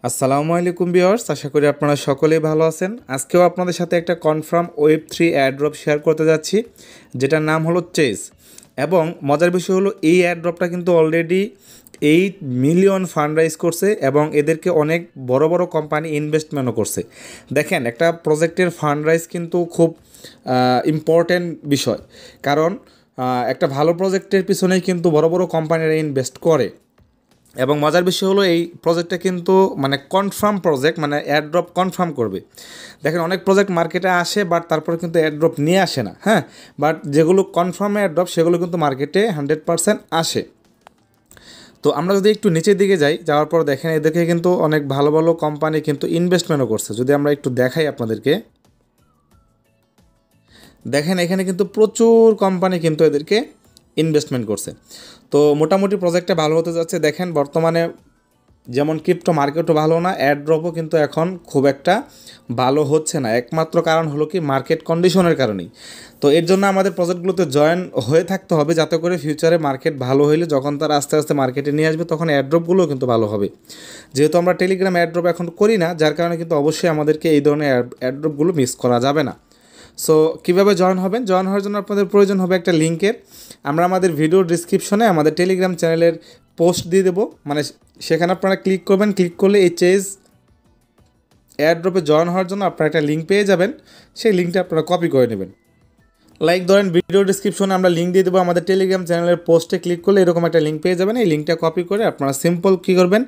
আসসালামু আলাইকুম ভিউয়ার্স, আশা করি আপনারা সকলেই ভালো আছেন। আজকেও আপনাদের সাথে একটা কনফার্ম Web3 এয়ারড্রপ শেয়ার করতে যাচ্ছি, যেটার নাম হলো চেজ। এবং মজার বিষয় হলো এই এয়ারড্রপটা কিন্তু অলরেডি 8 মিলিয়ন ফান্ড রাইজ করছে এবং এদেরকে অনেক বড় বড় কোম্পানি ইনভেস্টমেন্টও করছে। দেখেন, একটা প্রজেক্টের ফান্ড রাইজ কিন্তু খুব ইম্পর্ট্যান্ট বিষয়, কারণ একটা ভালো প্রজেক্টের পিছনেই কিন্তু বড় বড় কোম্পানিরা ইনভেস্ট করে। এবং মজার বিষয় হলো এই প্রজেক্টটা কিন্তু মানে কনফার্ম প্রজেক্ট, মানে এয়ারড্রপ কনফার্ম করবে। দেখেন, অনেক প্রজেক্ট মার্কেটে আসে বাট তারপরে কিন্তু এয়ারড্রপ নিয়ে আসে না, হ্যাঁ। বাট যেগুলো কনফার্ম এয়ারড্রপ সেগুলো কিন্তু মার্কেটে 100% আসে। তো আমরা যদি একটু নিচের দিকে যাই, যাওয়ার পর দেখেন এদেরকে কিন্তু অনেক ভালো ভালো কোম্পানি কিন্তু ইনভেস্টমেন্টও করছে। যদি আমরা একটু দেখাই আপনাদেরকে, দেখেন এখানে কিন্তু প্রচুর কোম্পানি কিন্তু এদেরকে ইনভেস্টমেন্ট করছে। তো মোটামুটি প্রজেক্টটা ভালো হতে যাচ্ছে। দেখেন, বর্তমানে যেমন ক্রিপ্টো মার্কেটও ভালো না, এয়ারড্রপও কিন্তু এখন খুব একটা ভালো হচ্ছে না। একমাত্র কারণ হলো কি, মার্কেট কন্ডিশনের কারণেই। তো এর জন্য আমাদের প্রজেক্টগুলোতে জয়েন হয়ে থাকতে হবে, যাতে করে ফিউচারে মার্কেট ভালো হইলে যখন তারা আস্তে আস্তে মার্কেটে নিয়ে আসবে তখন এয়ারড্রপগুলোও কিন্তু ভালো হবে। যেহেতু আমরা টেলিগ্রাম এয়ারড্রপ এখন করি না, যার কারণে কিন্তু অবশ্যই আমাদেরকে এই ধরনের এয়ারড্রপগুলো মিস করা যাবে না। সো কীভাবে জয়েন হবেন? জয়েন হওয়ার জন্য আপনাদের প্রয়োজন হবে একটা লিঙ্কের। আমরা আমাদের ভিডিও ডিসক্রিপশনে আমাদের টেলিগ্রাম চ্যানেলের পোস্ট দিয়ে দেবো, মানে সেখানে আপনারা ক্লিক করবেন। ক্লিক করলে এই চেজ এয়ারড্রপে জয়েন হওয়ার জন্য আপনারা একটা লিঙ্ক পেয়ে যাবেন। সেই লিঙ্কটা আপনারা কপি করে নেবেন। লাইক ধরেন, ভিডিও ডিসক্রিপশনে আমরা লিঙ্ক দিয়ে দেবো, আমাদের টেলিগ্রাম চ্যানেলের পোস্টে ক্লিক করলে এরকম একটা লিঙ্ক পেয়ে যাবেন। এই লিঙ্কটা কপি করে আপনারা সিম্পল কী করবেন,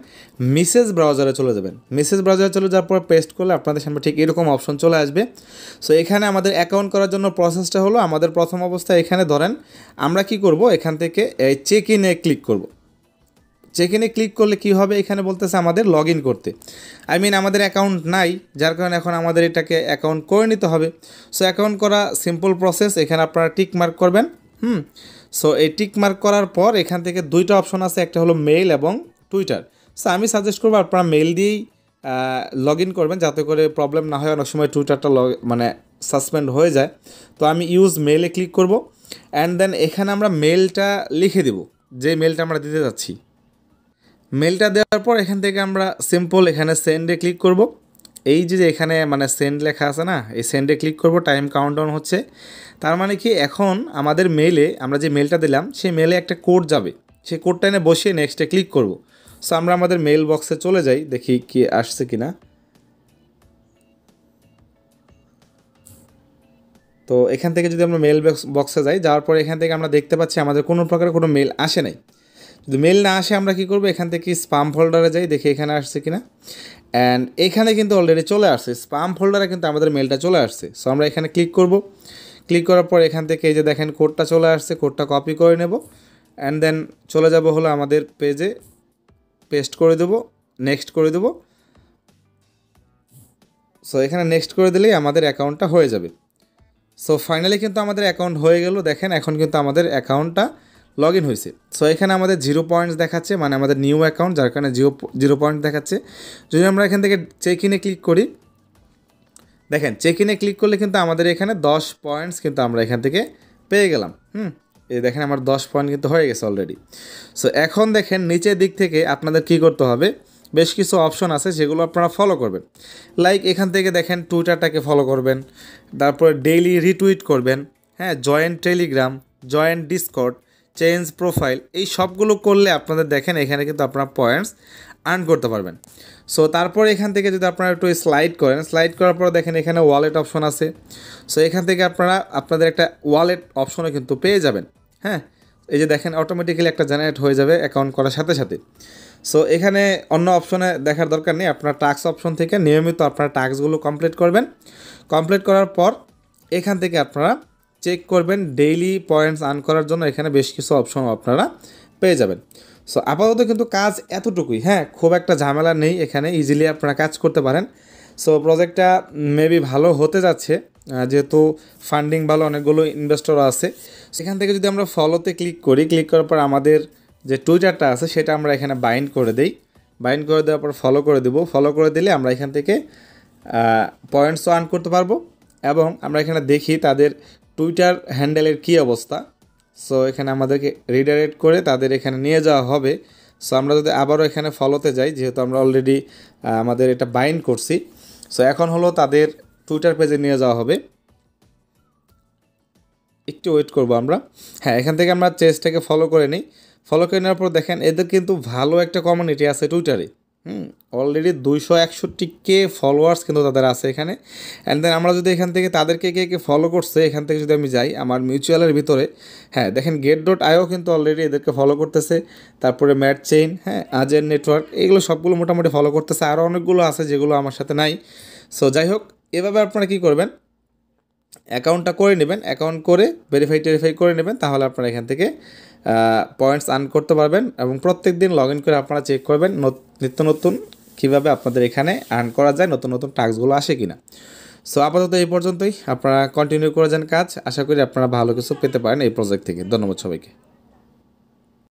মেসেজ ব্রাউজারে চলে যাবেন। মেসেজ ব্রাউজারে চলে যাওয়ার পর পেস্ট করলে আপনাদের সামনে ঠিক এরকম অপশন চলে আসবে। সো এখানে আমাদের অ্যাকাউন্ট করার জন্য প্রসেসটা হলো, আমাদের প্রথম অবস্থায় এখানে ধরেন আমরা কি করব, এখান থেকে এই চেক ইনে ক্লিক করব। চেক ইনে ক্লিক করলে কী হবে, এখানে বলতেছে আমাদের লগ ইন করতে। আমাদের অ্যাকাউন্ট নাই, যার কারণে এখন আমাদের এটাকে অ্যাকাউন্ট করে নিতে হবে। সো অ্যাকাউন্ট করা সিম্পল প্রসেস। এখানে আপনারা টিক মার্ক করবেন। সো এই টিক মার্ক করার পর এখান থেকে দুইটা অপশন আছে, একটা হলো মেইল এবং টুইটার। সো আমি সাজেস্ট করবো আপনারা মেইল দিয়েই লগ ইন করবেন, যাতে করে প্রবলেম না হয়। অনেক সময় টুইটারটা মানে সাসপেন্ড হয়ে যায়। তো আমি ইউজ মেইলে ক্লিক করব। অ্যান্ড দেন এখানে আমরা মেইলটা লিখে দেব, যে মেইলটা আমরা দিতে যাচ্ছি। মেলটা দেওয়ার পর এখান থেকে আমরা সিম্পল এখানে সেন্ডে ক্লিক করব। এই যে এখানে মানে সেন্ড লেখা আছে না, এই সেন্ডে ক্লিক করব। টাইম কাউন্টডাউন হচ্ছে। তার মানে কি, এখন আমাদের মেলে আমরা যে মেলটা দিলাম সেই মেলে একটা কোড যাবে। সেই কোডটা এনে বসিয়ে নেক্সটে ক্লিক করব। সো আমরা আমাদের মেল বক্সে চলে যাই, দেখি কি আসছে কিনা। তো এখান থেকে যদি আমরা মেল বক্সে যাই, যাওয়ার পর এখান থেকে আমরা দেখতে পাচ্ছি আমাদের কোনো প্রকার কোনো মেল আসে নাই। যদি মেল না আসে আমরা কী করবো, এখান থেকে স্পাম ফোল্ডারে যাই, দেখি এখানে আসছে কিনা। অ্যান্ড এখানে কিন্তু অলরেডি চলে আসছে, স্পাম ফোল্ডারে কিন্তু আমাদের মেলটা চলে আসছে। সো আমরা এখানে ক্লিক করব। ক্লিক করার পর এখান থেকে এই যে দেখেন কোডটা চলে আসছে, কোডটা কপি করে নেব। অ্যান্ড দেন চলে যাব হলো আমাদের পেজে, পেস্ট করে দেবো, নেক্সট করে দেবো। সো এখানে নেক্সট করে দিলেই আমাদের অ্যাকাউন্টটা হয়ে যাবে। সো ফাইনালি কিন্তু আমাদের অ্যাকাউন্ট হয়ে গেল। দেখেন এখন কিন্তু আমাদের অ্যাকাউন্টটা লগ ইন হয়েছে। সো এখানে আমাদের 0 পয়েন্টস দেখাচ্ছে, মানে আমাদের নিউ অ্যাকাউন্ট, যার কারণে 0 পয়েন্ট দেখাচ্ছে। যদি আমরা এখান থেকে চেক ইনে ক্লিক করি, দেখেন চেক ইনে ক্লিক করলে কিন্তু আমাদের এখানে 10 পয়েন্টস কিন্তু আমরা এখান থেকে পেয়ে গেলাম। এই দেখেন আমার 10 পয়েন্ট কিন্তু হয়ে গেছে অলরেডি। সো এখন দেখেন নিচের দিক থেকে আপনাদের কী করতে হবে, বেশ কিছু অপশন আছে যেগুলো আপনারা ফলো করবেন। লাইক এখান থেকে দেখেন টুইটারটাকে ফলো করবেন, তারপরে ডেইলি রিটুইট করবেন, হ্যাঁ, join Telegram, join Discord, change profile, এই সবগুলো করলে আপনাদের দেখেন এখানে কিন্তু আপনারা পয়েন্টস আর্ন করতে পারবেন। সো তারপর এখান থেকে যদি আপনারা একটু স্লাইড করেন, স্লাইড করার পর দেখেন এখানে ওয়ালেট অপশন আছে। সো এখান থেকে আপনারা আপনাদের একটা ওয়ালেট অপশনও কিন্তু পেয়ে যাবেন, হ্যাঁ। এই যে দেখেন অটোমেটিক্যালি একটা জেনারেট হয়ে যাবে অ্যাকাউন্ট করার সাথে সাথে। সো এখানে অন্য অপশনে দেখার দরকার নেই, আপনার টাস্ক অপশন থেকে নিয়মিত আপনারা টাস্কগুলো কমপ্লিট করবেন। কমপ্লিট করার পর এখান থেকে আপনারা চেক করবেন ডেইলি পয়েন্টস আর্ন করার জন্য এখানে বেশ কিছু অপশন আপনারা পেয়ে যাবেন। সো আপাতত কিন্তু কাজ এতটুকুই, হ্যাঁ, খুব একটা ঝামেলা নেই, এখানে ইজিলি আপনারা কাজ করতে পারেন। সো প্রজেক্টটা মেবি ভালো হতে যাচ্ছে, যেহেতু ফান্ডিং ভালো, অনেকগুলো ইনভেস্টর আছে। সেখান থেকে যদি আমরা ফলোতে ক্লিক করি, ক্লিক করার পর আমাদের যে টুইটারটা আছে সেটা আমরা এখানে বাইন্ড করে দেই। বাইন্ড করে দেওয়ার পর ফলো করে দেবো। ফলো করে দিলে আমরা এখান থেকে পয়েন্টসও আর্ন করতে পারবো। এবং আমরা এখানে দেখি তাদের টুইটার হ্যান্ডেলের কী অবস্থা। সো এখানে আমাদেরকে রিডাইরেক্ট করে তাদের এখানে নিয়ে যাওয়া হবে, সো আমরা যদি আবারও এখানে ফলোতে যাই, যেহেতু আমরা অলরেডি আমাদের এটা বাইন্ড করছি, সো এখন হলো তাদের টুইটার পেজে নিয়ে যাওয়া হবে। একটু ওয়েট করবো আমরা। হ্যাঁ, এখান থেকে আমরা চেজটাকে ফলো করে নিই। ফলো করে নেওয়ার পর দেখেন এদের কিন্তু ভালো একটা কমিউনিটি আছে টুইটারে। অলরেডি 261K ফলোয়ার্স কিন্তু তাদের আছে এখানে। অ্যান্ড দেন আমরা যদি এখান থেকে তাদেরকে কে ফলো করছে, এখান থেকে যদি আমি যাই আমার মিউচুয়ালের ভিতরে, হ্যাঁ দেখেন get.io কিন্তু অলরেডি এদেরকে ফলো করতেছে। তারপরে ম্যাট চেইন, হ্যাঁ আজের নেটওয়ার্ক, এগুলো সবগুলো মোটামুটি ফলো করতেছে। আরও অনেকগুলো আছে যেগুলো আমার সাথে নাই। সো যাই হোক, এভাবে আপনারা কী করবেন, অ্যাকাউন্টটা করে নেবেন, অ্যাকাউন্ট করে টেরিফাই করে নেবেন, তাহলে আপনারা এখান থেকে পয়েন্টস আর্ন করতে পারবেন। এবং প্রত্যেক দিন লগ ইন করে আপনারা চেক করবেন নিত্য নতুন কীভাবে আপনাদের এখানে আর্ন করা যায়, নতুন নতুন টাস্কগুলো আসে কিনা। সো আপাতত এই পর্যন্তই, আপনারা কন্টিনিউ করে যান কাজ। আশা করি আপনারা ভালো কিছু পেতে পারেন এই প্রজেক্ট থেকে। ধন্যবাদ সবাইকে।